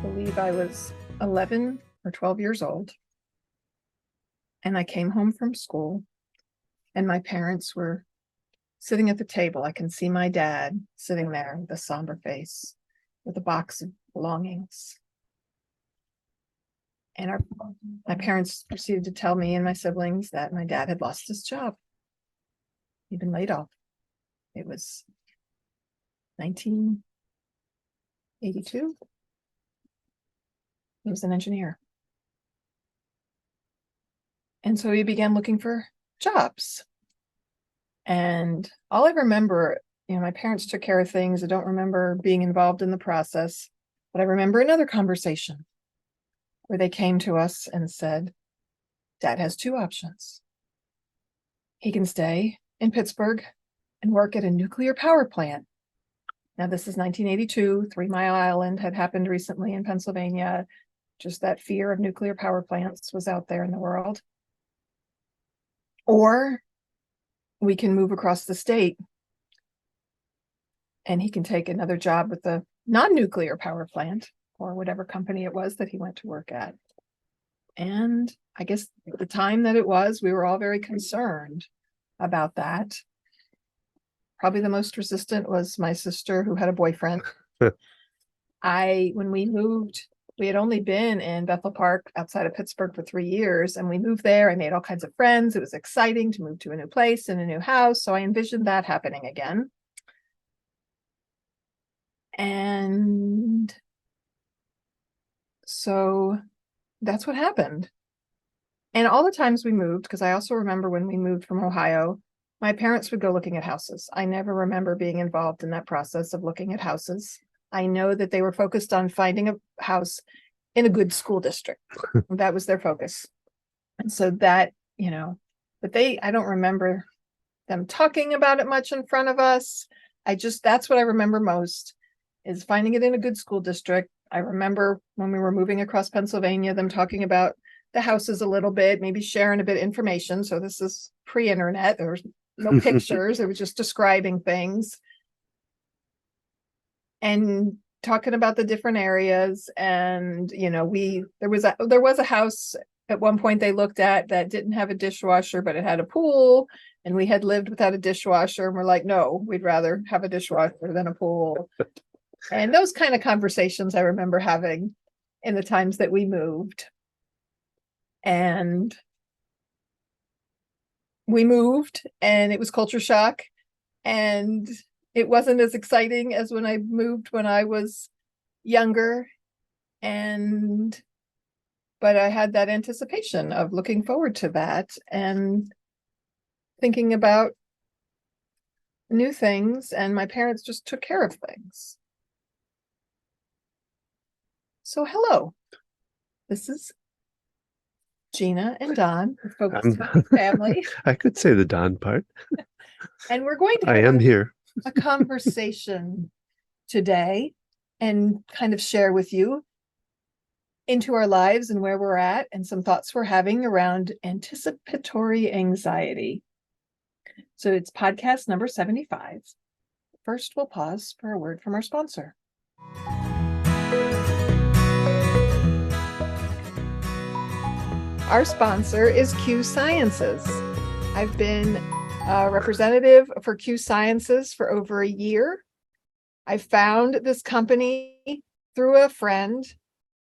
believe I was 11 or 12 years old. And I came home from school, and my parents were sitting at the table. I can see my dad sitting there with a somber face with a box of belongings. And my parents proceeded to tell me and my siblings that my dad had lost his job. He'd been laid off. It was 1982. He was an engineer. And so he began looking for jobs. And all I remember, my parents took care of things. I don't remember being involved in the process, but I remember another conversation where they came to us and said, Dad has two options. He can stay in Pittsburgh and work at a nuclear power plant. Now, this is 1982. 3 Mile Island had happened recently in Pennsylvania. Just that fear of nuclear power plants was out there in the world. Or we can move across the state and he can take another job with the non-nuclear power plant or whatever company it was that he went to work at. And I guess at the time that it was, we were all very concerned about that. Probably the most resistant was my sister, who had a boyfriend. When we moved, we had only been in Bethel Park outside of Pittsburgh for 3 years, and we moved there. I made all kinds of friends. It was exciting to move to a new place and a new house. So I envisioned that happening again. And so that's what happened. And all the times we moved, because I also remember when we moved from Ohio, my parents would go looking at houses. I never remember being involved in that process of looking at houses. I know that they were focused on finding a house in a good school district. That was their focus. And so that, but I don't remember them talking about it much in front of us. That's what I remember most, is finding it in a good school district. I remember when we were moving across Pennsylvania, them talking about the houses a little bit, maybe sharing a bit of information. So this is pre-internet. There was no pictures. It was just describing things and talking about the different areas. And, there was a house at one point they looked at that didn't have a dishwasher, but it had a pool. And we had lived without a dishwasher. And we're like, no, we'd rather have a dishwasher than a pool. And those kind of conversations I remember having in the times that we moved. And we moved, and it was culture shock, and it wasn't as exciting as when I moved when I was younger. But I had that anticipation of looking forward to that and thinking about new things, and my parents just took care of things. So hello, this is Gina and Don, with Focused Healthy Family. I could say the Don part. And we're going to I am here. a conversation today and kind of share with you into our lives and where we're at and some thoughts we're having around anticipatory anxiety. So it's podcast number 75. First, we'll pause for a word from our sponsor. Our sponsor is Q Sciences. I've been a representative for Q Sciences for over a year. I found this company through a friend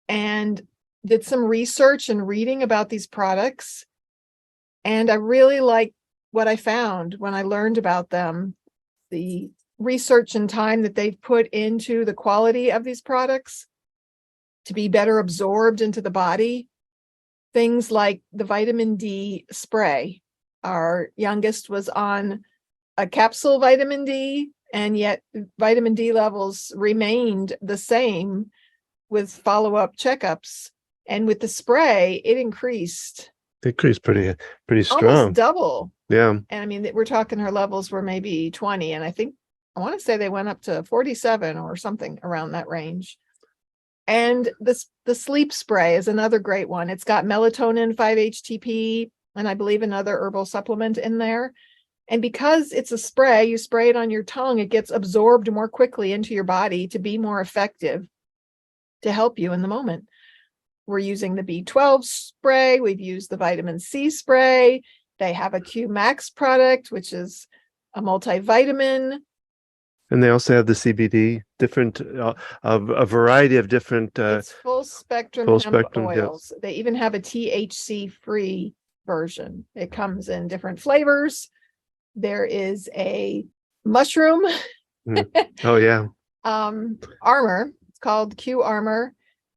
and did some research and reading about these products. And I really liked what I found when I learned about them. The research and time that they've put into the quality of these products to be better absorbed into the body. Things like the vitamin D spray. Our youngest was on a capsule vitamin D, and yet vitamin D levels remained the same with follow-up checkups. And with the spray, it increased. Pretty strong. Almost double. Yeah. And I mean, we're talking her levels were maybe 20, and I want to say they went up to 47 or something around that range. And the sleep spray is another great one. It's got melatonin, 5-HTP, and I believe another herbal supplement in there. And because it's a spray, you spray it on your tongue, it gets absorbed more quickly into your body to be more effective. to help you in the moment. We're using the B12 spray. We've used the vitamin C spray. They have a Q Max product, which is a multivitamin. And they also have the CBD, different, a variety of different, It's full spectrum full hemp spectrum, yes. oils. They even have a THC free version. It comes in different flavors. There is a mushroom oh yeah. armor. It's called Q Armor.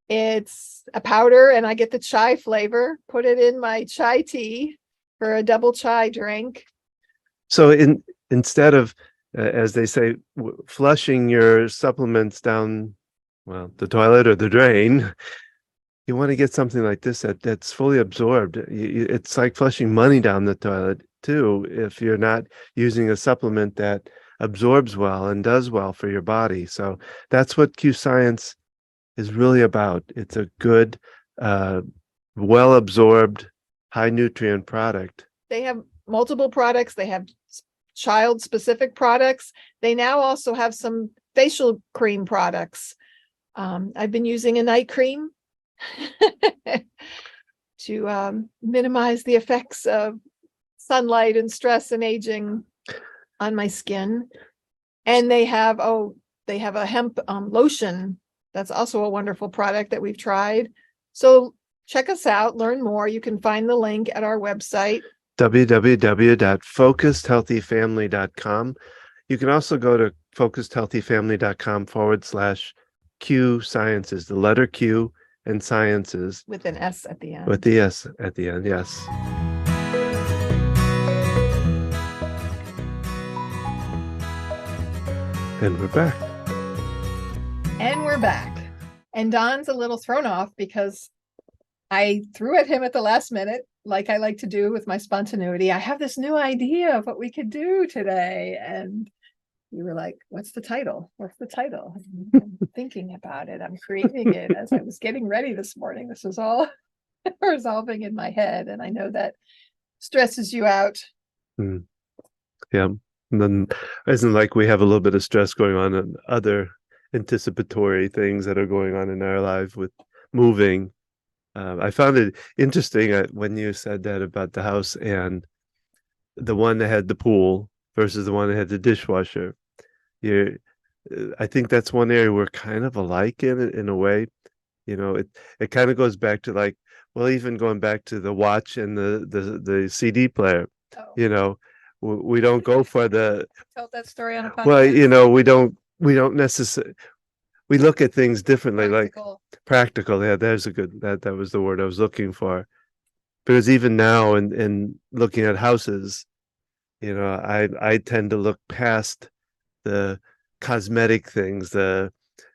It's a powder, and I get the chai flavor. Put it in my chai tea for a double chai drink. So instead of, as they say, flushing your supplements down, well, the toilet or the drain, you want to get something like this that's fully absorbed. It's like flushing money down the toilet too, if you're not using a supplement that absorbs well and does well for your body. So that's what Q Science is really about. It's a good, well absorbed, high nutrient product. They have multiple products. They have child specific products. They now also have some facial cream products. I've been using a night cream to minimize the effects of sunlight and stress and aging on my skin. And they have a hemp lotion. That's also a wonderful product that we've tried. So check us out, learn more. You can find the link at our website, www.focusedhealthyfamily.com. You can also go to focusedhealthyfamily.com/Q Sciences, the letter Q and Sciences. with an S at the end. With the S at the end, yes. And we're back. And we're back. And Don's a little thrown off because I threw at him at the last minute, like I like to do with my spontaneity. I have this new idea of what we could do today. And you were like, what's the title? What's the title? I'm thinking about it. I'm creating it as I was getting ready this morning. This was all resolving in my head. And I know that stresses you out. Yeah. And then isn't like we have a little bit of stress going on and other anticipatory things that are going on in our life with moving. I found it interesting when you said that about the house and the one that had the pool versus the one that had the dishwasher. I think that's one area we're kind of alike in a way. You know, it kind of goes back to like, well, even going back to the watch and the CD player. Oh. You know, we don't go for the. Tell that story on a podcast. Well, you know, we don't necessarily. We look at things differently, Practical. like practical. Yeah, there's a good that was the word I was looking for. Because even now, in looking at houses, you know, I tend to look past the cosmetic things, if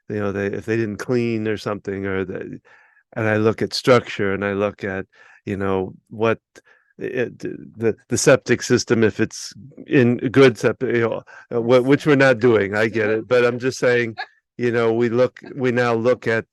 they didn't clean or something, and I look at structure, and I look at, you know, what the septic system, if it's in good septic, you know, which we're not doing. I get it, but I'm just saying, you know, we now look at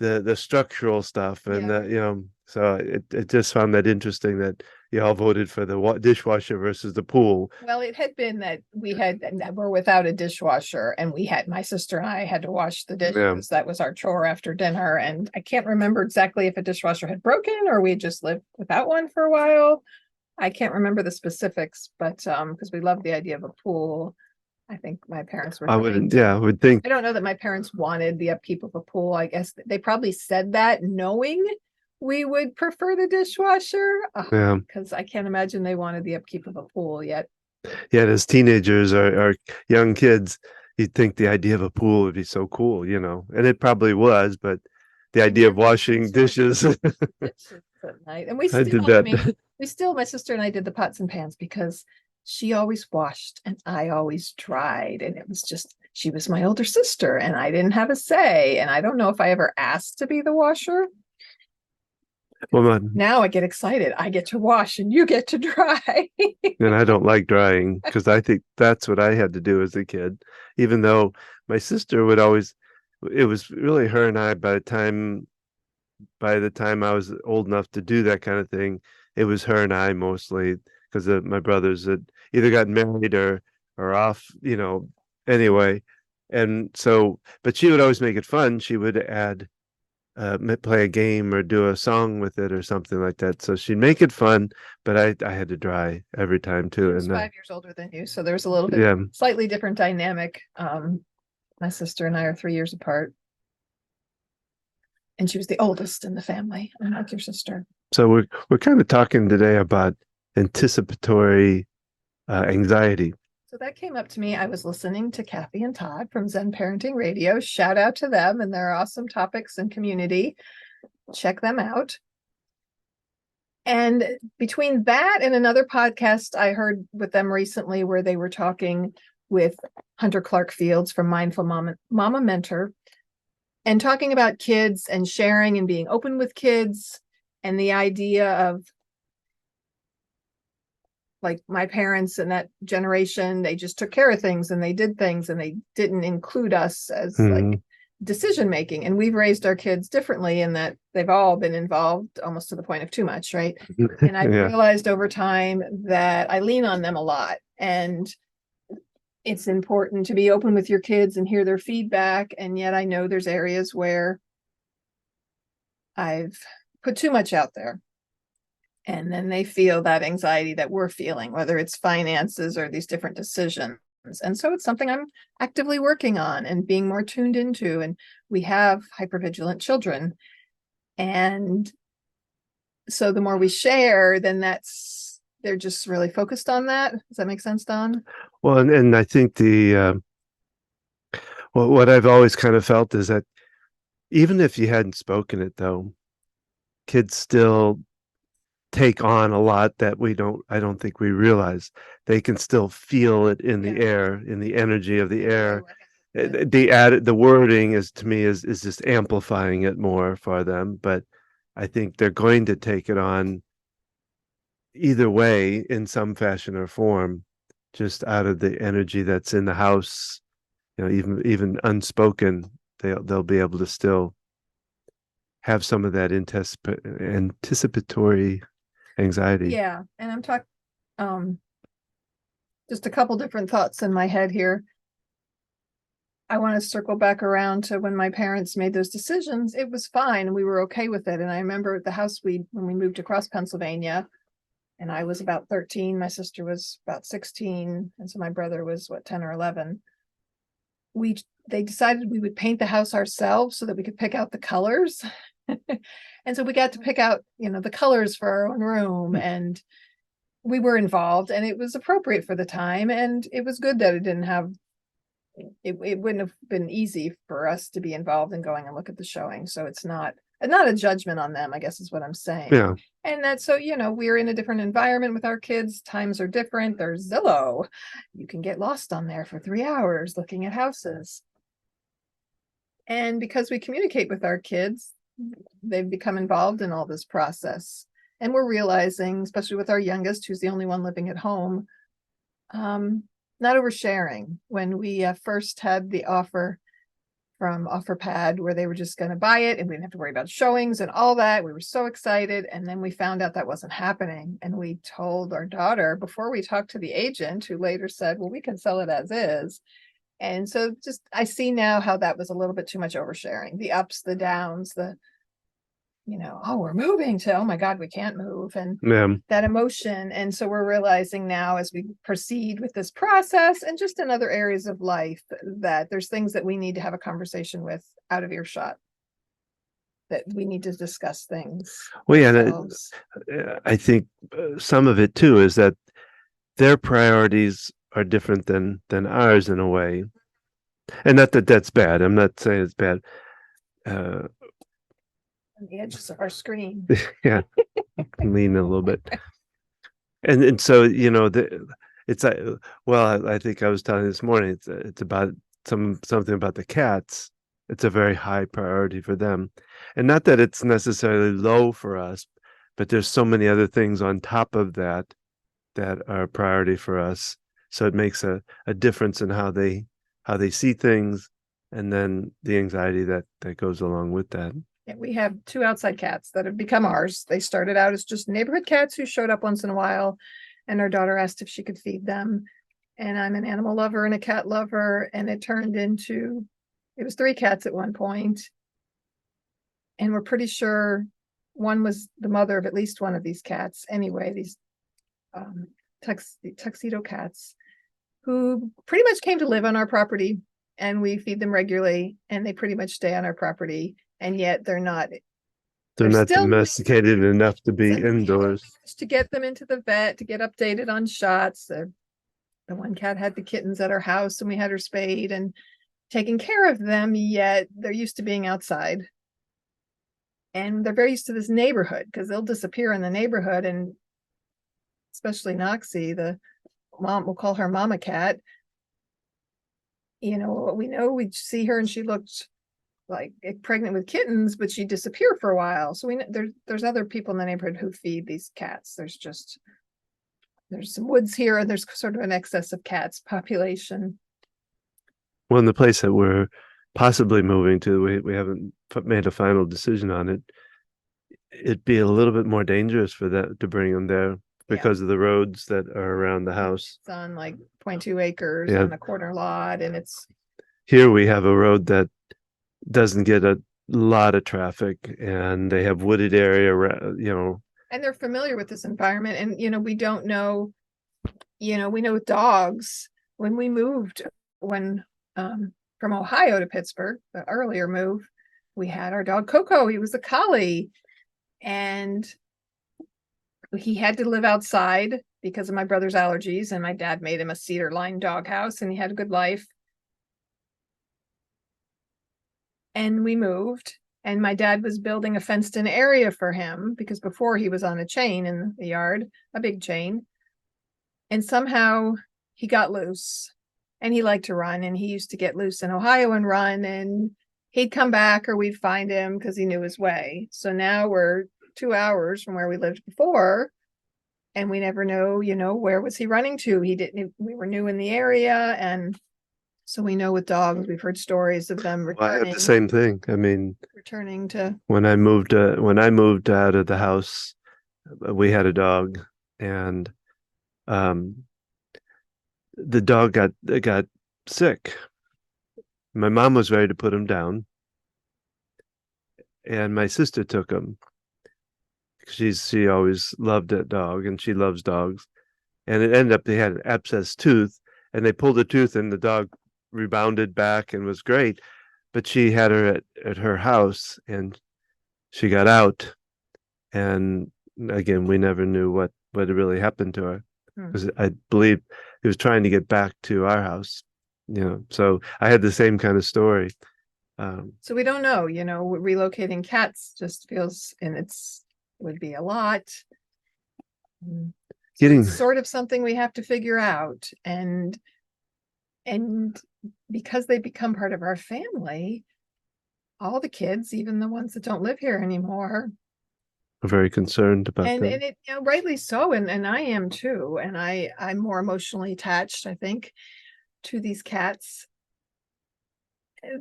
the structural stuff, and you know, so it just found that interesting that you all voted for the dishwasher versus the pool. Well, it had been that we're without a dishwasher, and my sister and I had to wash the dishes. Yeah. That was our chore after dinner. And I can't remember exactly if a dishwasher had broken or we just lived without one for a while. I can't remember the specifics, but because we love the idea of a pool. I think my parents were. I would think. I don't know that my parents wanted the upkeep of a pool. I guess they probably said that knowing we would prefer the dishwasher. Yeah. Because I can't imagine they wanted the upkeep of a pool yet. Yeah, as teenagers or young kids, you'd think the idea of a pool would be so cool, you know, and it probably was, but the idea of washing dishes. At night. And we still, my sister and I did the pots and pans because she always washed and I always dried. And it was just, she was my older sister and I didn't have a say. And I don't know if I ever asked to be the washer. Well, now I get excited. I get to wash and you get to dry. And I don't like drying because I think that's what I had to do as a kid, even though my sister would always, it was really her and I by the time I was old enough to do that kind of thing, it was her and I mostly because my brothers had either gotten married or off, you know, anyway. And so, but she would always make it fun. She would add play a game or do a song with it or something like that. So she'd make it fun, but I had to dry every time She too. was And 5 years older than you, so there was a little bit yeah, slightly different dynamic. My sister and I are 3 years apart, and she was the oldest in the family, unlike your sister. so we're kind of talking today about anticipatory anxiety. So that came up to me. I was listening to Kathy and Todd from Zen Parenting Radio. Shout out to them and their awesome topics and community. Check them out. And between that and another podcast I heard with them recently, where they were talking with Hunter Clark Fields from Mindful Mama Mentor, and talking about kids and sharing and being open with kids, and the idea of, like, my parents and that generation, they just took care of things and they did things and they didn't include us as like decision making. And we've raised our kids differently in that they've all been involved almost to the point of too much, right? And I've Yeah. realized over time that I lean on them a lot, and it's important to be open with your kids and hear their feedback. And yet I know there's areas where I've put too much out there, and then they feel that anxiety that we're feeling, whether it's finances or these different decisions. And so it's something I'm actively working on and being more tuned into. And we have hypervigilant children. And so the more we share, then they're just really focused on that. Does that make sense, Don? Well, and I think what I've always kind of felt is that even if you hadn't spoken it, though, kids still take on a lot that I don't think we realize. They can still feel it in the air, in the energy of the air. The wording is, to me, is just amplifying it more for them. But I think they're going to take it on either way in some fashion or form, just out of the energy that's in the house. Even unspoken, they'll be able to still have some of that anticipatory anxiety. Yeah. And I'm talking just a couple different thoughts in my head here. I want to circle back around to when my parents made those decisions. It was fine. We were okay with it. And I remember the house when we moved across Pennsylvania, and I was about 13, my sister was about 16, and so my brother was 10 or 11. They decided we would paint the house ourselves so that we could pick out the colors. And so we got to pick out, the colors for our own room, and we were involved, and it was appropriate for the time. And it was good that it wouldn't have been easy for us to be involved in going and look at the showing. So it's not a judgment on them, I guess is what I'm saying. Yeah. And that's so, we're in a different environment with our kids. Times are different. There's Zillow. You can get lost on there for 3 hours looking at houses. And because we communicate with our kids, they've become involved in all this process. And we're realizing, especially with our youngest, who's the only one living at home, not oversharing. When we first had the offer from OfferPad where they were just going to buy it and we didn't have to worry about showings and all that, we were so excited. And then we found out that wasn't happening. And we told our daughter before we talked to the agent, who later said, well, we can sell it as is. And so I see now how that was a little bit too much oversharing. The ups, the downs, oh, we're moving, to, oh my God, we can't move. And that emotion. And so we're realizing now, as we proceed with this process and just in other areas of life, that there's things that we need to have a conversation with out of earshot, that we need to discuss things. Well, yeah, I think some of it too is that their priorities are different than ours in a way. And not that that's bad. I'm not saying it's bad. On the edges of our screen. Yeah. Lean a little bit. And so, it's like, well, I think I was telling you this morning, it's about something about the cats. It's a very high priority for them. And not that it's necessarily low for us, but there's so many other things on top of that are a priority for us. So it makes a difference in how they see things, and then the anxiety that goes along with that. Yeah, we have 2 outside cats that have become ours. They started out as just neighborhood cats who showed up once in a while, and our daughter asked if she could feed them. And I'm an animal lover and a cat lover, and it was 3 cats at one point. And we're pretty sure one was the mother of at least one of these cats. Anyway, these tuxedo cats who pretty much came to live on our property, and we feed them regularly, and they pretty much stay on our property. And yet they're not still domesticated enough to be indoors. To get them into the vet, to get updated on shots. The one cat had the kittens at our house, and we had her spayed and taking care of them, yet they're used to being outside. And they're very used to this neighborhood because they'll disappear in the neighborhood. And especially Noxie, the mom, we'll call her Mama Cat. You know, we see her and she looked like pregnant with kittens, but she'd disappear for a while. So we know there's other people in the neighborhood who feed these cats. There's some woods here, and there's sort of an excess of cats population. Well, in the place that we're possibly moving to, we haven't made a final decision on it. It'd be a little bit more dangerous for that to bring them there because of the roads that are around the house. It's on like 0.2 acres on a corner lot, and it's here we have a road that doesn't get a lot of traffic, and they have wooded area, and they're familiar with this environment. And we don't know, we know with dogs, when we moved from Ohio to Pittsburgh, the earlier move, we had our dog Coco. He was a collie, and he had to live outside because of my brother's allergies, and my dad made him a cedar lined doghouse, and he had a good life. And we moved, and my dad was building a fenced in area for him because before he was on a chain in the yard, a big chain. And somehow he got loose, and he liked to run, and he used to get loose in Ohio and run, and he'd come back or we'd find him because he knew his way. So now we're 2 hours from where we lived before, and we never know, where was he running to? We were new in the area, and so we know with dogs, we've heard stories of them returning. Well, I had the same thing. I mean, returning to when I moved out of the house, we had a dog, and the dog got sick. My mom was ready to put him down, and my sister took him. She always loved that dog, and she loves dogs. And it ended up they had an abscessed tooth, and they pulled the tooth, and the dog rebounded back and was great. But she had her at her house, and she got out, and again, we never knew what really happened to her, because I believe he was trying to get back to our house. So I had the same kind of story. So we don't know, relocating cats just feels, and it would be a lot. It's sort of something we have to figure out, and because they become part of our family, all the kids, even the ones that don't live here anymore, are very concerned about them. And it, rightly so, and I am too. And I'm more emotionally attached, I think, to these cats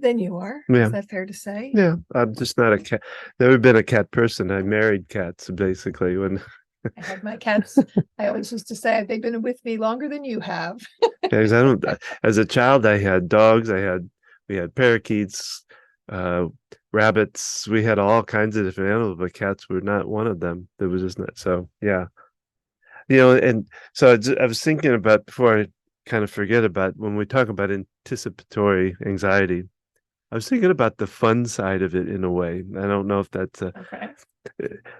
than you are. Yeah. Is that fair to say? Yeah, I'm just not a cat. Never been a cat person. I married cats basically when I had my cats. I always used to say they've been with me longer than you have. As a child, I had dogs. We had parakeets, rabbits. We had all kinds of different animals, but cats were not one of them. There was just not. So yeah, and so I was thinking about, before I kind of forget, about when we talk about anticipatory anxiety, I was thinking about the fun side of it in a way. I don't know if that's okay,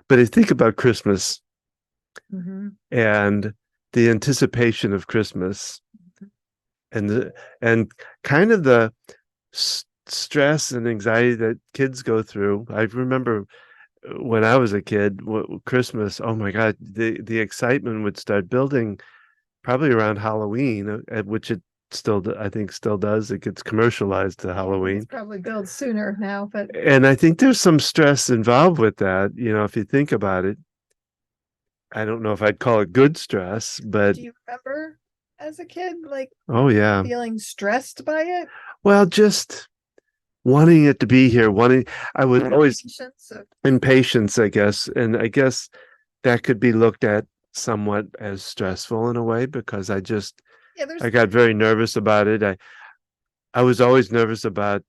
but I think about Christmas. Mm-hmm. And the anticipation of Christmas, and kind of the stress and anxiety that kids go through. I remember when I was a kid, Christmas, oh my God, the excitement would start building probably around Halloween, which it I think still does. It gets commercialized to Halloween. It's probably built sooner now, and I think there's some stress involved with that. If you think about it. I don't know if I'd call it good stress, but do you remember as a kid, oh yeah, feeling stressed by it? Well, just wanting it to be here. I was always impatience, I guess, and I guess that could be looked at somewhat as stressful in a way, because I got very nervous about it. I was always nervous about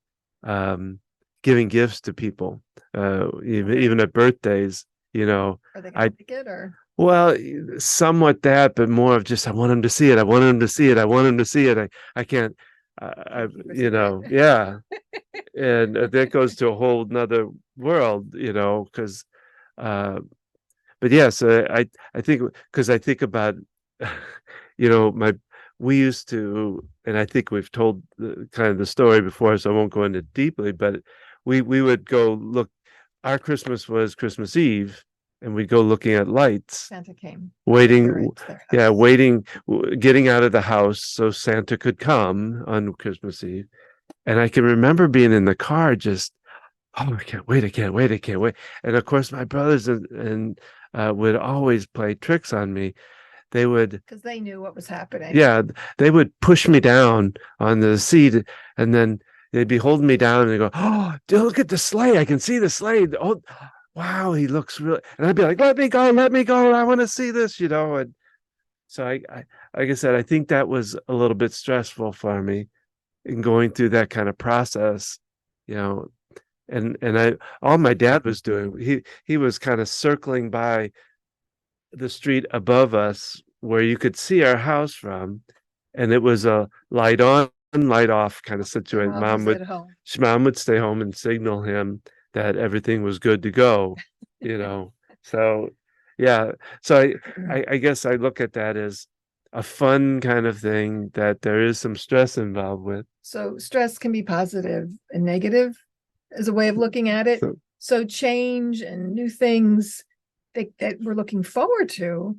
giving gifts to people, Okay. even at birthdays, Are they I gonna like it or? well, somewhat that, but more of just I want him to see it. I want him to see it. I want him to see it. I can't. Can't keep a secret. Yeah, and that goes to a whole nother world, because. But yes, I think because I think about, my we used to, and I think we've told kind of the story before, so I won't go into it deeply. But we would go look. Our Christmas was Christmas Eve, and we'd go looking at lights, Santa came. waiting, Their yeah, house. waiting, getting out of the house so Santa could come on Christmas Eve. And I can remember being in the car just, oh, I can't wait, I can't wait, I can't wait. And of course, my brothers and would always play tricks on me. They would, Because they knew what was happening. yeah, they would push me down on the seat, and then they'd be holding me down and they go, oh, dude, look at the sleigh. I can see the sleigh. Oh, wow, he looks really, and I'd be like, let me go. I want to see this, And so like I said, I think that was a little bit stressful for me in going through that kind of process, you know, and all my dad was doing, he was kind of circling by the street above us where you could see our house from, and it was a light on, light off kind of situation. Mom was at home. Mom would stay home and signal him that everything was good to go, you know. So yeah, so I guess I look at that as a fun kind of thing that there is some stress involved with. So stress can be positive and negative as a way of looking at it. So, So change and new things that we're looking forward to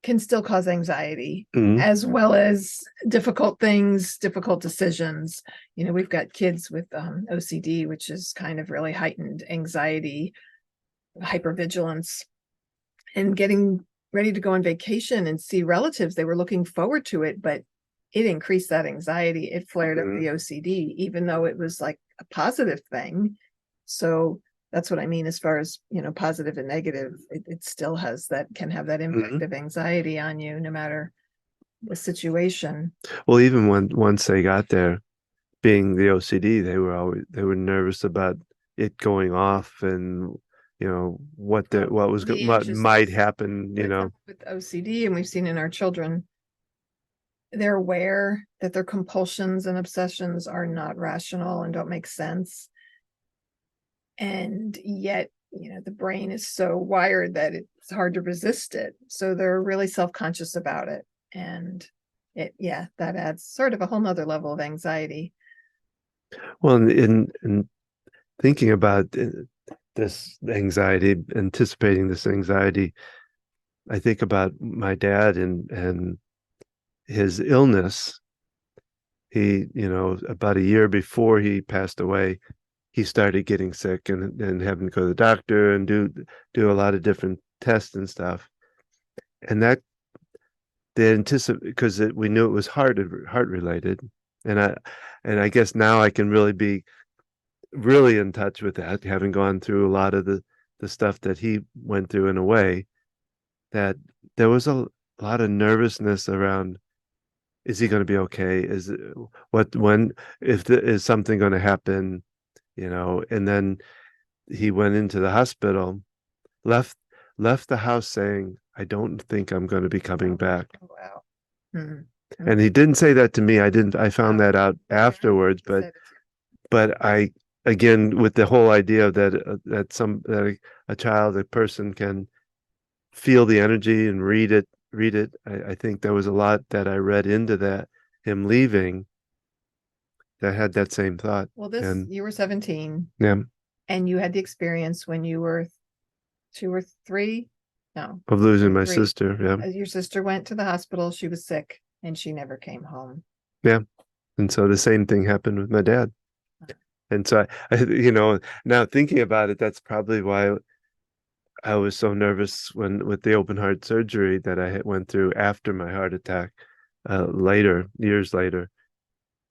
can still cause anxiety, mhm, as well as difficult things, difficult decisions. We've got kids with OCD, which is kind of really heightened anxiety, hypervigilance, and getting ready to go on vacation and see relatives. They were looking forward to it, but it increased that anxiety. It flared up mhm, the OCD, even though it was like a positive thing. So that's what I mean as far as, positive and negative. It still can have that impact mhm. of anxiety on you, no matter the situation. Well, even once they got there, being the OCD, they were nervous about it going off, and what might Anxiousness happen, with OCD, and we've seen in our children, they're aware that their compulsions and obsessions are not rational and don't make sense. And yet, the brain is so wired that it's hard to resist it. So they're really self-conscious about it. And that adds sort of a whole nother level of anxiety. Well, in thinking about this anxiety, anticipating this anxiety, I think about my dad and his illness. He, about a year before he passed away, he started getting sick and having to go to the doctor and do a lot of different tests and stuff. And that they anticipate, because we knew it was heart related, and I guess now I can really be really in touch with that, having gone through a lot of the stuff that he went through, in a way that there was a lot of nervousness around, is he going to be okay, is what when if is something going to happen, and then he went into the hospital, left left the house saying, I don't think I'm going to be coming back. Oh, wow. Hmm. And he didn't say that to me. I found that out afterwards, but I, again, with the whole idea that a child, a person can feel the energy and read it. I think there was a lot that I read into that, him leaving, that had that same thought. Well, And you were 17 yeah, and you had the experience when you were 2 or 3. No, of losing my 3. sister. Yeah. Your sister went to the hospital. She was sick and she never came home. Yeah. And so the same thing happened with my dad. And so now thinking about it, that's probably why I was so nervous with the open heart surgery that I went through after my heart attack, years later,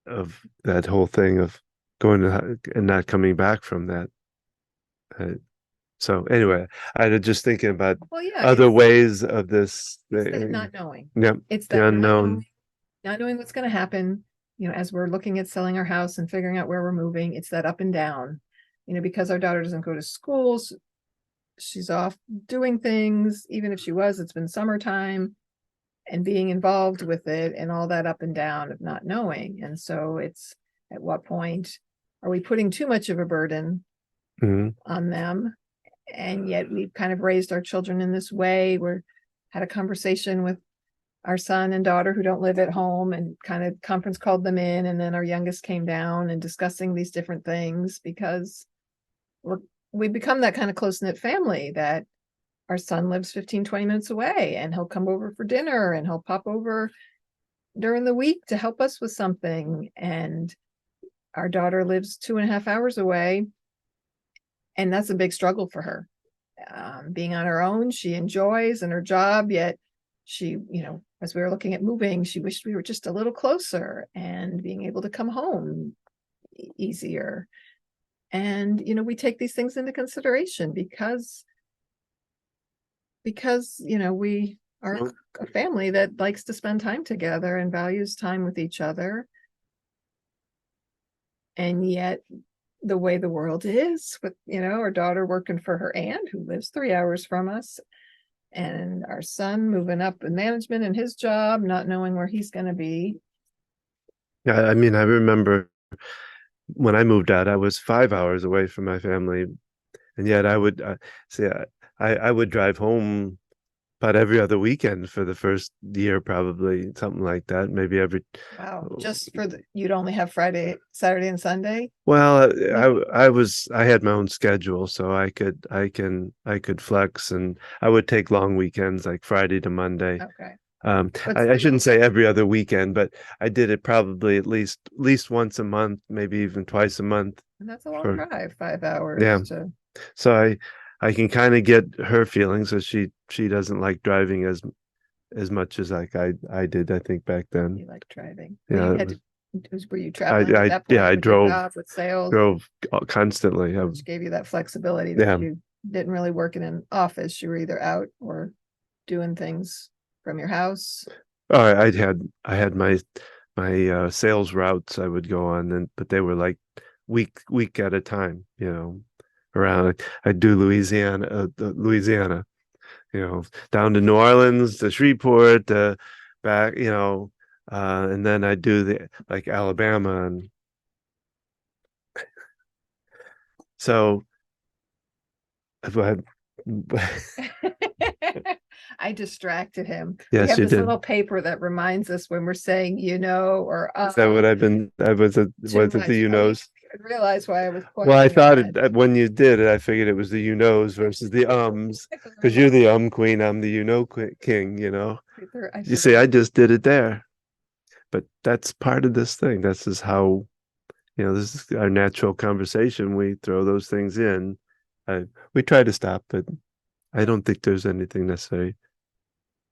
of that whole thing of going to and not coming back from that. So anyway, I was just thinking about other ways of this. It's that not knowing. Yeah, It's the that unknown. not knowing what's going to happen. As we're looking at selling our house and figuring out where we're moving, it's that up and down. because our daughter doesn't go to school, she's off doing things. Even if she was, it's been summertime, and being involved with it and all that up and down of not knowing. And so it's, at what point are we putting too much of a burden on them? And yet we've kind of raised our children in this way. We're had a conversation with our son and daughter who don't live at home, and kind of conference called them in. And then our youngest came down and discussing these different things, because we become that kind of close-knit family that our son lives 15-20 minutes away, and he'll come over for dinner, and he'll pop over during the week to help us with something. And our daughter lives 2.5 hours away, and that's a big struggle for her. Being on her own, she enjoys in her job, yet she, as we were looking at moving, she wished we were just a little closer and being able to come home easier. And, we take these things into consideration because, we are a family that likes to spend time together and values time with each other. And yet the way the world is, with, our daughter working for her aunt who lives 3 hours from us, and our son moving up in management in his job, not knowing where he's going to be. Yeah, I mean, I remember when I moved out, I was 5 hours away from my family, and yet I would I would drive home about every other weekend for the first year, probably something like that. Maybe every. Wow, just for you'd only have Friday, Saturday, and Sunday. Well, I had my own schedule, so I could flex, and I would take long weekends like Friday to Monday. Okay. I shouldn't say every other weekend, but I did it probably at least once a month, maybe even twice a month. And that's a long drive, 5 hours. Yeah. So I can kind of get her feelings, so she doesn't like driving as much as like I did, I think, back then. You like driving? Yeah. Were you traveling at that point? I drove with sales. Drove constantly. Which gave you that flexibility that you didn't really work in an office. You were either out or doing things from your house. Oh, I had my sales routes I would go on, but they were like week at a time, around. I'd do Louisiana, down to New Orleans, to Shreveport, back, and then I'd do like Alabama, and so I distracted him. Yes, we have you this did. Little paper that reminds us when we're saying, or Is that what I've been? Was it the knows? I realized why I was pointing. Well, I thought when you did it, I figured it was the knows versus the because you're the queen, I'm the king. You see, I just did it there, but that's part of this thing. This is how, this is our natural conversation. We throw those things in. We try to stop, but I don't think there's anything necessarily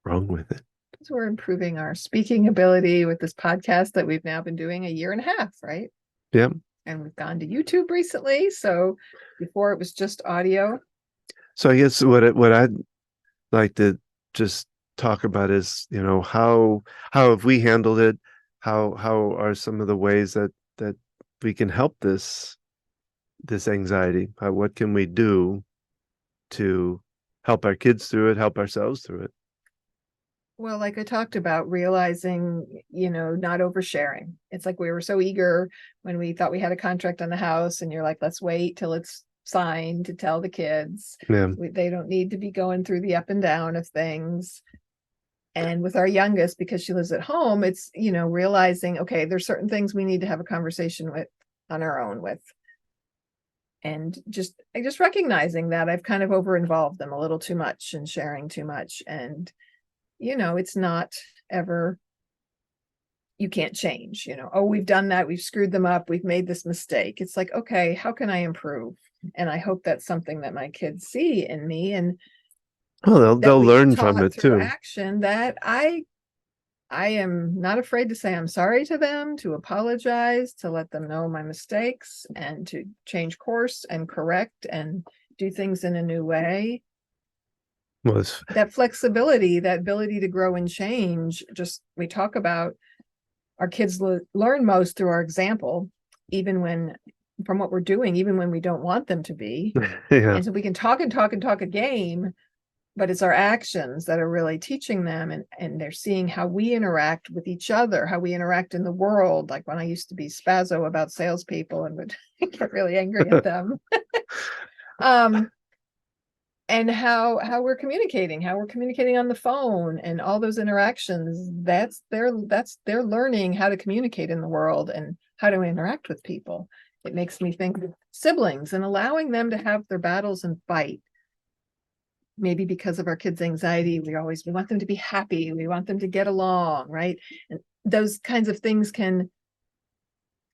wrong with it. So we're improving our speaking ability with this podcast that we've now been doing 1.5 years, right? Yeah. And we've gone to YouTube recently. So before it was just audio. So I guess what I'd like to just talk about is, how have we handled it? How are some of the ways that we can help this anxiety? What can we do to help our kids through it, help ourselves through it? Well, like I talked about, realizing, not oversharing. It's like we were so eager when we thought we had a contract on the house, and you're like, let's wait till it's signed to tell the kids. Yeah. They don't need to be going through the up and down of things. And with our youngest, because she lives at home, it's, realizing, okay, there's certain things we need to have a conversation with on our own with. And just recognizing that I've kind of over-involved them a little too much and sharing too much. And it's not ever, you can't change, oh, we've done that, we've screwed them up, we've made this mistake. It's like, okay, how can I improve? And I hope that's something that my kids see in me, and well, they'll learn from it too. Action that I am not afraid to say I'm sorry to them, to apologize, to let them know my mistakes, and to change course and correct and do things in a new way. Well, that flexibility, that ability to grow and change, we talk about our kids learn most through our example, even when from what we're doing, even when we don't want them to be. Yeah. And so we can talk and talk and talk a game, but it's our actions that are really teaching them, and they're seeing how we interact with each other, how we interact in the world. Like when I used to be spazzo about salespeople and would get really angry at them. And how we're communicating on the phone, and all those interactions. That's their learning how to communicate in the world and how to interact with people. It makes me think of siblings and allowing them to have their battles and fight. Maybe because of our kids' anxiety, we want them to be happy. We want them to get along, right? And those kinds of things can,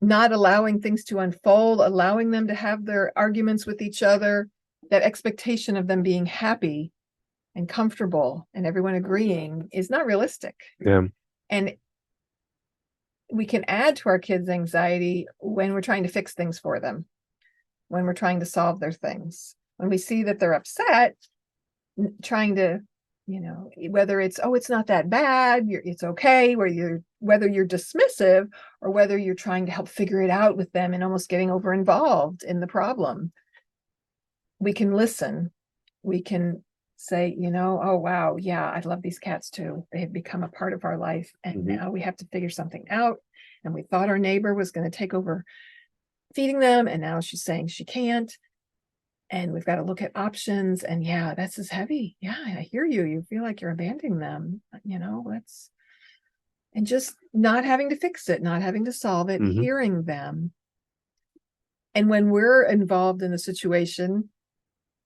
not allowing things to unfold, allowing them to have their arguments with each other, that expectation of them being happy and comfortable and everyone agreeing is not realistic. Yeah. And we can add to our kids' anxiety when we're trying to fix things for them, when we're trying to solve their things, when we see that they're upset, trying to, whether it's, oh, it's not that bad, it's okay, whether you're dismissive or whether you're trying to help figure it out with them and almost getting over involved in the problem. We can listen. We can say, oh, wow, yeah, I love these cats too. They have become a part of our life. And now we have to figure something out. And we thought our neighbor was going to take over feeding them. And now she's saying she can't. And we've got to look at options. And yeah, this is heavy. Yeah, I hear you. You feel like you're abandoning them. And just not having to fix it, not having to solve it, hearing them. And when we're involved in the situation,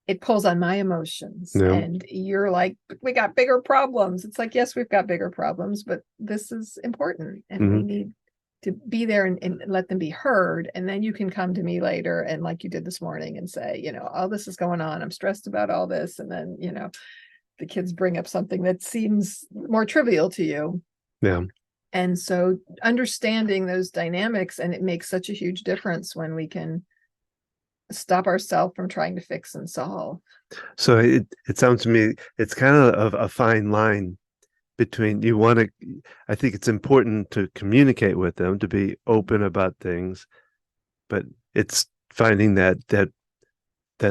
it pulls on my emotions. And you're like, we got bigger problems. It's like, yes, we've got bigger problems, but this is important. And we need to be there and let them be heard. And then you can come to me later, and like you did this morning, and say, all this is going on. I'm stressed about all this. And then, the kids bring up something that seems more trivial to you. Yeah. And so understanding those dynamics, and it makes such a huge difference when we can stop ourselves from trying to fix and solve. So it sounds to me, it's kind of a fine line between, I think it's important to communicate with them, to be open about things, but it's finding that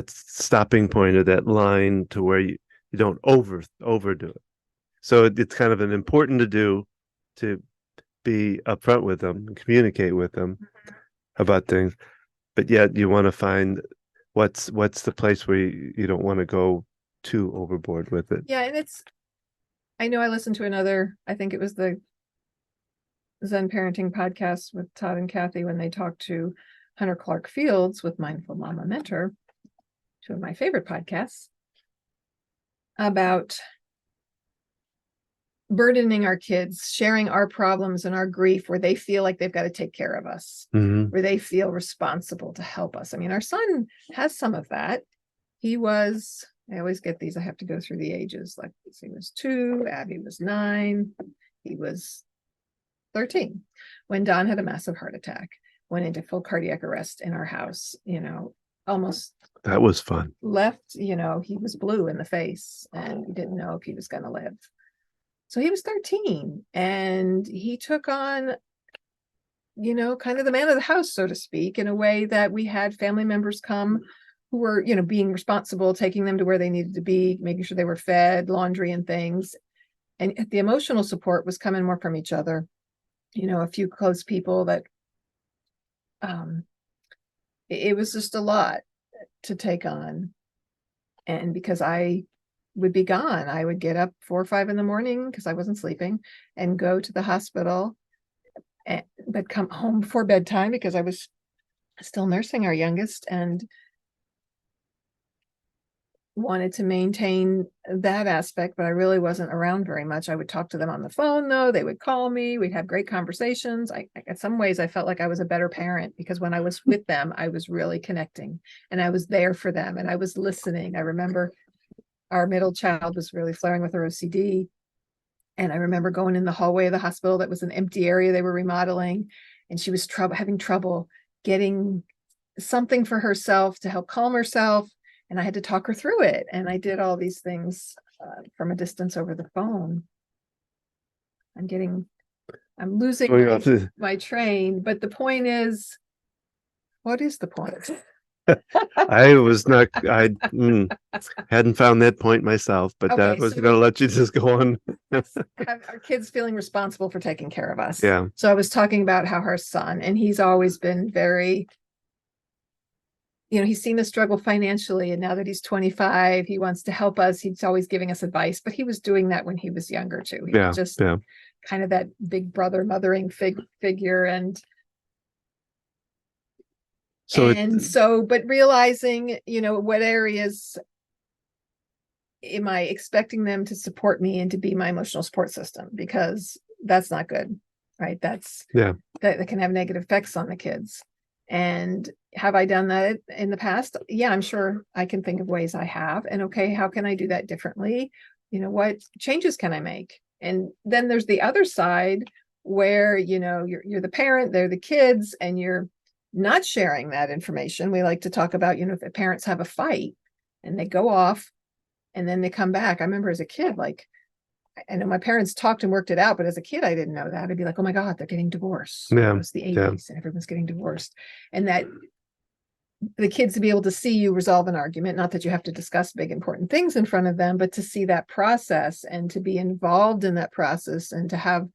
stopping point, or that line to where you don't overdo it. So it's kind of an important to do, to be upfront with them and communicate with them about things. But yet you want to find what's the place where you don't want to go too overboard with it. Yeah. And I know I listened to another, I think it was the Zen Parenting podcast with Todd and Kathy, when they talked to Hunter Clark Fields with Mindful Mama Mentor, two of my favorite podcasts, about burdening our kids, sharing our problems and our grief, where they feel like they've got to take care of us, where they feel responsible to help us. I mean, our son has some of that. I always get these, I have to go through the ages. Like, he was 2, Abby was 9, he was 13 when Don had a massive heart attack, went into full cardiac arrest in our house, almost. That was fun. Left, he was blue in the face, and we didn't know if he was going to live. So he was 13, and he took on, kind of the man of the house, so to speak, in a way that we had family members come who were, being responsible, taking them to where they needed to be, making sure they were fed, laundry and things. And the emotional support was coming more from each other, a few close people that, it was just a lot to take on. And because I would be gone, I would get up 4 or 5 in the morning because I wasn't sleeping, and go to the hospital, but come home before bedtime because I was still nursing our youngest, and wanted to maintain that aspect, but I really wasn't around very much. I would talk to them on the phone, though. They would call me. We'd have great conversations. In some ways, I felt like I was a better parent, because when I was with them, I was really connecting, and I was there for them, and I was listening. I remember our middle child was really flaring with her OCD. And I remember going in the hallway of the hospital that was an empty area they were remodeling, and she was having trouble getting something for herself to help calm herself. And I had to talk her through it. And I did all these things from a distance over the phone. I'm losing my train. But the point is, What is the point? I was not, hadn't found that point myself, but that Okay, was so- gonna let you just go on. Have our kids feeling responsible for taking care of us. Yeah. So I was talking about how our son, and he's always been very, he's seen the struggle financially, and now that he's 25, he wants to help us. He's always giving us advice, but he was doing that when he was younger too. He Yeah, was just yeah. kind of that big brother mothering figure. But realizing, what areas am I expecting them to support me and to be my emotional support system? Because that's not good, right? That can have negative effects on the kids. And have I done that in the past? Yeah, I'm sure I can think of ways I have. And okay, how can I do that differently? What changes can I make? And then there's the other side where, you're the parent, they're the kids, and you're not sharing that information. We like to talk about, if parents have a fight and they go off and then they come back. I remember as a kid, like, I know my parents talked and worked it out, but as a kid, I didn't know that. I'd be like, oh my God, they're getting divorced. Yeah. It was the 80s and everyone's getting divorced. And that the kids to be able to see you resolve an argument, not that you have to discuss big, important things in front of them, but to see that process and to be involved in that process and to have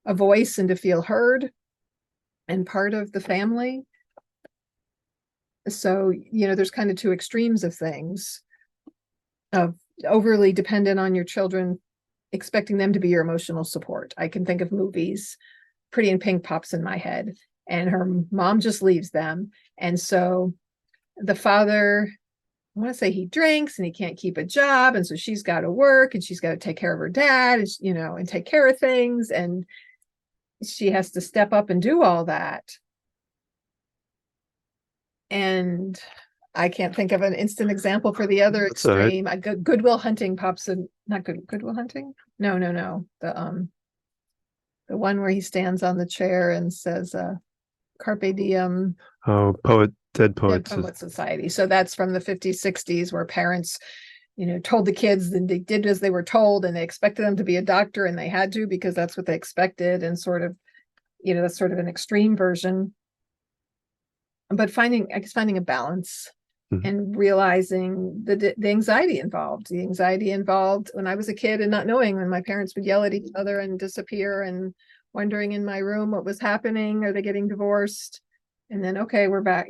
a voice and to feel heard and part of the family. So, there's kind of two extremes of things, of overly dependent on your children, expecting them to be your emotional support. I can think of movies, Pretty in Pink pops in my head, and her mom just leaves them. And so the father, I want to say, he drinks and he can't keep a job. And so she's got to work and she's got to take care of her dad, and take care of things. And she has to step up and do all that. And I can't think of an instant example for the other extreme. Good Will Hunting pops in, not Good Will Hunting? No. The one where he stands on the chair and says, Carpe Diem. Oh, Dead Poet Society. So that's from the 50s, 60s, where parents, told the kids that they did as they were told, and they expected them to be a doctor, and they had to because that's what they expected, and sort of, that's sort of an extreme version. But finding a balance. Mm-hmm. And realizing the anxiety involved. The anxiety involved when I was a kid and not knowing, when my parents would yell at each other and disappear, and wondering in my room what was happening. Are they getting divorced? And then, okay, we're back,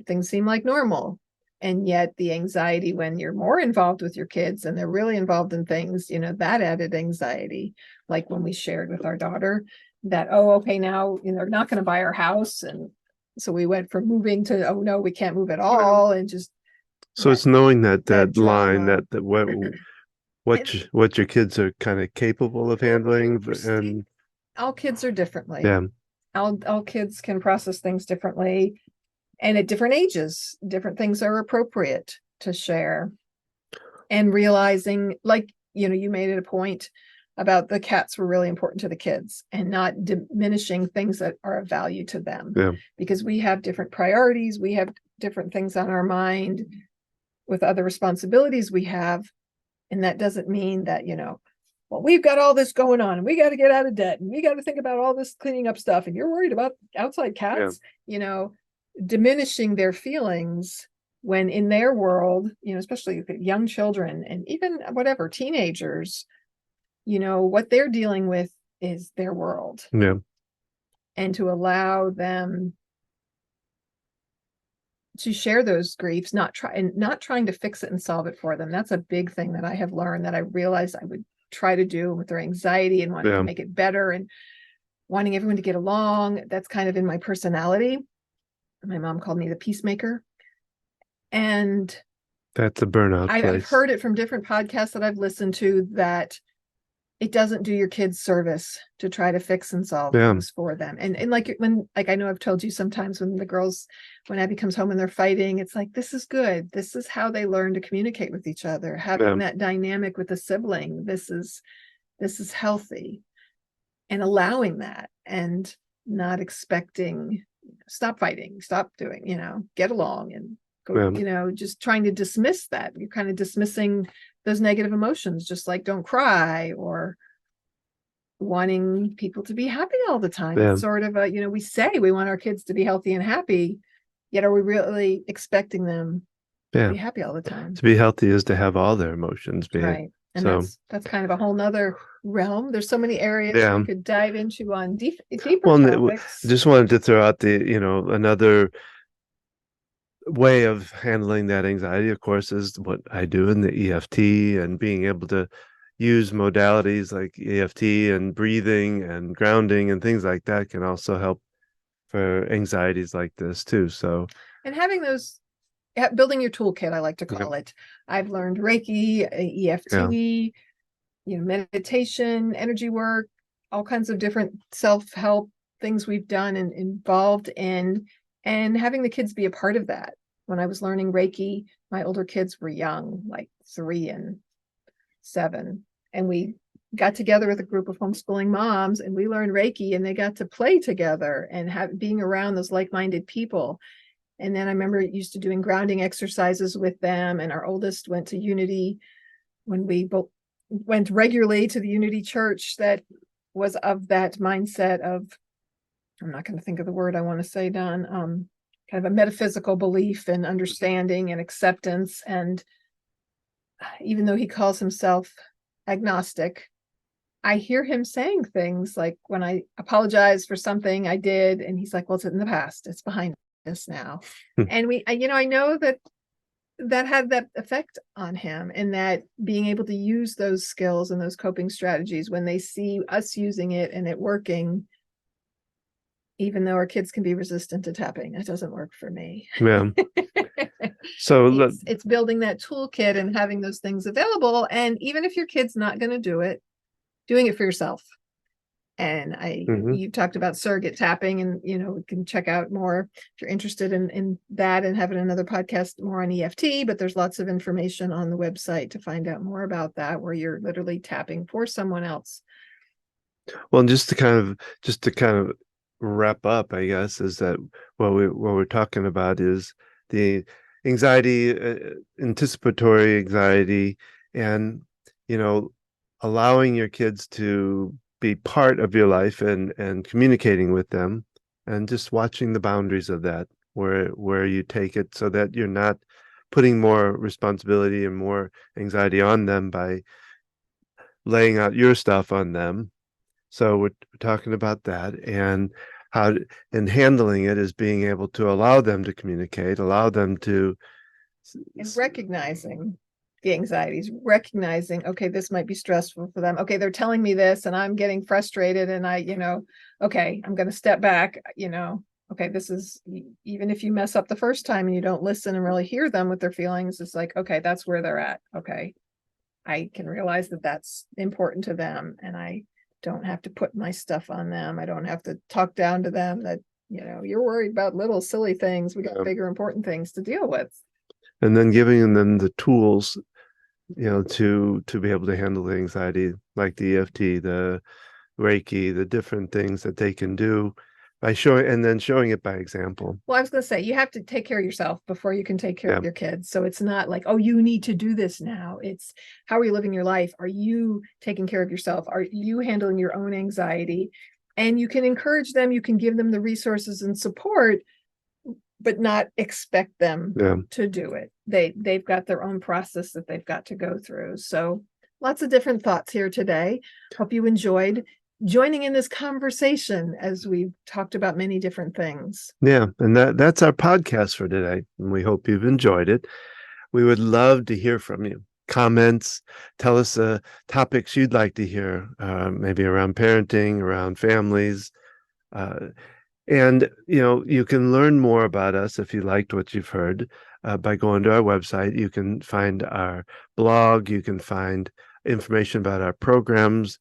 things seem like normal. And yet the anxiety when you're more involved with your kids and they're really involved in things, that added anxiety. Like when we shared with our daughter that, oh, okay, now, they're not going to buy our house. And so we went from moving to, oh no, we can't move at all. And just. So it's knowing that line, that what your kids are kind of capable of handling. And all kids are differently. Yeah. All kids can process things differently. And at different ages, different things are appropriate to share. And realizing, like, you made it a point about the cats were really important to the kids, and not diminishing things that are of value to them. Yeah. Because we have different priorities. We have different things on our mind with other responsibilities we have. And that doesn't mean that, well, we've got all this going on and we got to get out of debt and we got to think about all this cleaning up stuff. And you're worried about outside cats, diminishing their feelings when in their world, especially young children and even whatever teenagers, what they're dealing with is their world. Yeah. And to allow them to share those griefs, not trying to fix it and solve it for them. That's a big thing that I have learned, that I realized I would try to do with their anxiety and wanting to make it better and wanting everyone to get along. That's kind of in my personality. My mom called me the peacemaker. And that's a burnout place. I've heard it from different podcasts that I've listened to, that it doesn't do your kids service to try to fix and solve things for them. And like I know I've told you sometimes when Abby comes home and they're fighting, it's like, this is good. This is how they learn to communicate with each other, having that dynamic with a sibling. This is healthy, and allowing that, and not expecting, stop fighting, stop doing, get along and go, just trying to dismiss that. You're kind of dismissing those negative emotions, just like don't cry, or wanting people to be happy all the time. It's sort of we say we want our kids to be healthy and happy, Yet are we really expecting them to Yeah. be happy all the time? To be healthy is to have all their emotions be Right. And so. that's kind of a whole nother realm. There's so many areas Yeah. we could dive into on deeper Well, topics. just wanted to throw out another way of handling that anxiety, of course, is what I do in the EFT, and being able to use modalities like EFT and breathing and grounding and things like that can also help for anxieties like this too. So, and having those, building your toolkit, I like to call it. I've learned Reiki, EFT, meditation, energy work, all kinds of different self-help things we've done and involved in, and having the kids be a part of that. When I was learning Reiki, my older kids were young, like 3 and 7, and we got together with a group of homeschooling moms and we learned Reiki, and they got to play together and being around those like-minded people. And then I remember used to doing grounding exercises with them, and our oldest went to Unity when we both went regularly to the Unity Church that was of that mindset of, I'm not going to think of the word I want to say, Don, kind of a metaphysical belief and understanding and acceptance. And even though he calls himself agnostic, I hear him saying things like, when I apologize for something I did, and he's like, well, it's in the past, it's behind us now. And I know that had that effect on him, and that being able to use those skills and those coping strategies when they see us using it and it working, even though our kids can be resistant to tapping, it doesn't work for me. Yeah. So it's building that toolkit and having those things available. And even if your kid's not going to do it, doing it for yourself. And you've talked about surrogate tapping, and we can check out more if you're interested in that, and having another podcast more on EFT. But there's lots of information on the website to find out more about that, where you're literally tapping for someone else. Well, just to kind of wrap up, I guess, is that what we're talking about is the anxiety, anticipatory anxiety, and allowing your kids to be part of your life and communicating with them, and just watching the boundaries of that, where you take it, so that you're not putting more responsibility and more anxiety on them by laying out your stuff on them. So we're talking about that, and how and handling it is being able to allow them to communicate, allow them to, and recognizing the anxieties, recognizing, okay, this might be stressful for them. Okay, they're telling me this and I'm getting frustrated, and okay, I'm going to step back, okay, this is, even if you mess up the first time and you don't listen and really hear them with their feelings, it's like, okay, that's where they're at. Okay, I can realize that that's important to them, and I don't have to put my stuff on them. I don't have to talk down to them that, you're worried about little silly things. We got bigger, important things to deal with. And then giving them the tools, to be able to handle the anxiety, like the EFT, the Reiki, the different things that they can do by showing it by example. Well, I was going to say, you have to take care of yourself before you can take care of your kids. So it's not like, oh, you need to do this now. It's, how are you living your life? Are you taking care of yourself? Are you handling your own anxiety? And you can encourage them, you can give them the resources and support, but not expect them to do it. They've got their own process that they've got to go through. So lots of different thoughts here today. Hope you enjoyed joining in this conversation as we've talked about many different things. Yeah, and that's our podcast for today, and we hope you've enjoyed it. We would love to hear from you. Comments, tell us topics you'd like to hear, maybe around parenting, around families. And you can learn more about us if you liked what you've heard by going to our website. You can find our blog. You can find information about our programs,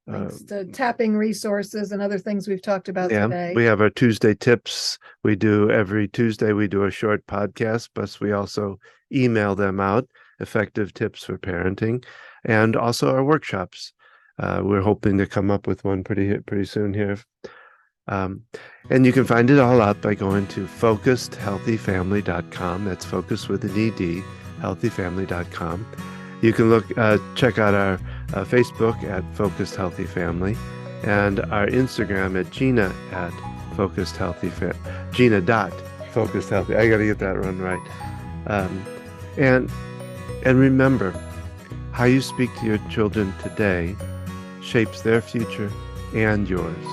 links to tapping resources and other things we've talked about today. We have our Tuesday tips. We do every Tuesday. We do a short podcast, but we also email them out, effective tips for parenting, and also our workshops. We're hoping to come up with one pretty soon here. And you can find it all out by going to focusedhealthyfamily.com. That's focus with an ED, healthyfamily.com. You can check out our Facebook at Focused Healthy Family, and our Instagram at Gina at Focused Healthy Gina Focused healthy. I got to get that one right. Um, and remember, how you speak to your children today shapes their future and yours.